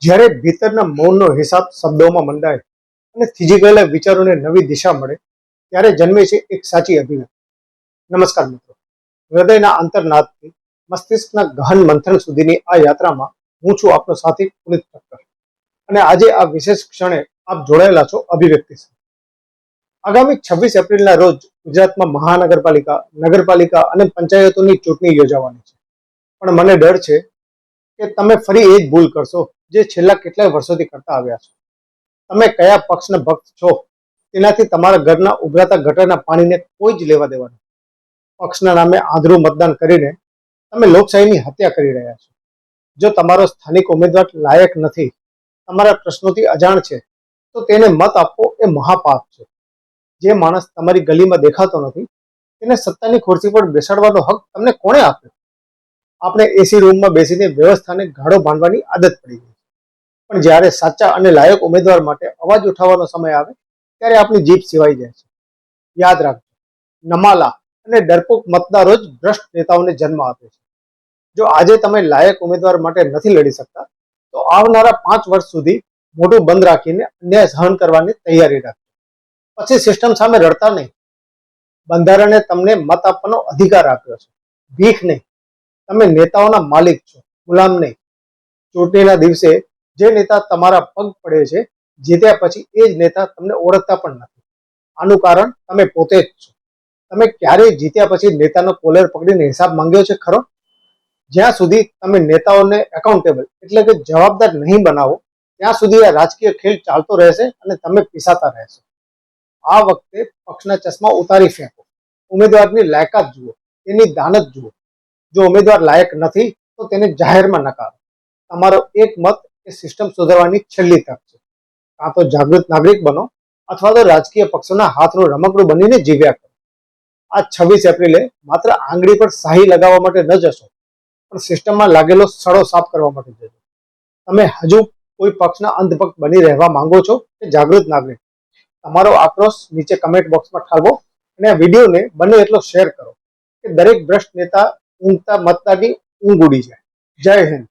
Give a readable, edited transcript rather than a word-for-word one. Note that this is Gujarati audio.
જ્યારે ભીતરના મૌનનો હિસાબ શબ્દોમાં મંડાય અને થીજી ગયેલા વિચારોને નવી દિશા મળે ત્યારે જન્મે છે એક સાચી અભિવ્યક્તિ. નમસ્કાર મિત્રો, હૃદયના અંતરનાદથી મસ્તિષ્કના ગહન મંથન સુધીની આ યાત્રામાં હું છું આપનો સાથી પુનિત ઠક્કર અને આજે આ વિશેષ ક્ષણે આપ જોડાયેલા છો અભિવ્યક્તિ સાથે. આગામી 26 એપ્રિલના રોજ ગુજરાતમાં મહાનગરપાલિકા, નગરપાલિકા અને પંચાયતોની ચૂંટણી યોજાવાની છે. પણ મને ડર છે કે તમે ફરી એ જ ભૂલ કરશો જે છેલ્લા કેટલાય વર્ષોથી કરતા આવ્યા છો. તમે કયા પક્ષના ભક્ત છો તેનાથી તમારા ઘરના ઉભરાતા ગટરના પાણીને કોઈ જ લેવા દેવા નથી. પક્ષના નામે આંધળું મતદાન કરીને તમે લોકશાહીની હત્યા કરી રહ્યા છો. જો તમારો સ્થાનિક ઉમેદવાર લાયક નથી, તમારા પ્રશ્નોથી અજાણ છે, તો તેને મત આપવો એ મહાપાપ છે. જે માણસ તમારી ગલીમાં દેખાતો નથી તેને સત્તાની ખુરશી પર બેસાડવાનો હક તમને કોણે આપ્યો? આપણે એસી રૂમમાં બેસીને વ્યવસ્થાને ગાળો બાંધવાની આદત પડી ગઈ. પણ જ્યારે સાચા અને લાયક ઉમેદવાર માટે અવાજ ઉઠાવવાનો સમય આવે ત્યારે આપણી જીભ સિવાઈ જાય છે. યાદ રાખજો, નમાલા અને ડરપોક મતદારો જ ભ્રષ્ટ નેતાઓને જન્મ આપે છે. જો આજે તમે લાયક ઉમેદવાર માટે નથી લડી શકતા તો આવનારા 5 વર્ષ સુધી મોઢું બંધ રાખીને અન્યાય સહન કરવાની તૈયારી રાખજો. પછી સિસ્ટમ સામે રડતા નહીં. બંધારણે તમને મત આપવાનો અધિકાર આપ્યો છે, ભીખ નહીં. તમે નેતાઓના માલિક છો, ગુલામ નહીં. ચૂંટણીના દિવસે જે નેતા તમારા પગ પડે છે, જીત્યા પછી એ જ નેતા તમને ઓળખતા પણ નથી. આનું કારણ તમે પોતે જ છો. તમે ક્યારેય જીત્યા પછી નેતાનો કોલર પકડીને હિસાબ માંગ્યો છે ખરો? જ્યાં સુધી તમે નેતાઓને એકાઉન્ટેબલ એટલે કે જવાબદાર નહીં બનાવો ત્યાં સુધી આ રાજકીય ખેલ ચાલતો રહેશે અને તમે પીસાતા રહેશો. આ વખતે પક્ષના ચશ્મા ઉતારી ફેંકો. ઉમેદવારની લાયકાત જુઓ, તેની દાનત જુઓ. જો ઉમેદવાર લાયક નથી તો તેને જાહેરમાં નકારો. તમારો એક મત એ સિસ્ટમ સુધારવાની છેલ્લી તક છે. કાં તો જાગૃત નાગરિક બનો અથવા તો રાજકીય પક્ષોના હાથનું રમકડું બનીને જીવ્યા કરો. આ 26 એપ્રિલે માત્ર આંગળી પર શાહી લગાવવા માટે ન જશો, પણ સિસ્ટમમાં લાગેલો સડો સાફ કરવા માટે જજો. તમે હજુ કોઈ પક્ષના અંધભક્ત બની રહેવા માંગો છો કે જાગૃત નાગરિક? તમારો આક્રોશ નીચે કમેન્ટ બોક્સમાં ઠાલવો અને આ વિડીયોને બને એટલો શેર કરો કે દરેક ભ્રષ્ટ નેતા ઊંઘતા મતદારની ઊંઘ ઉડી જાય. જય હિન્દ.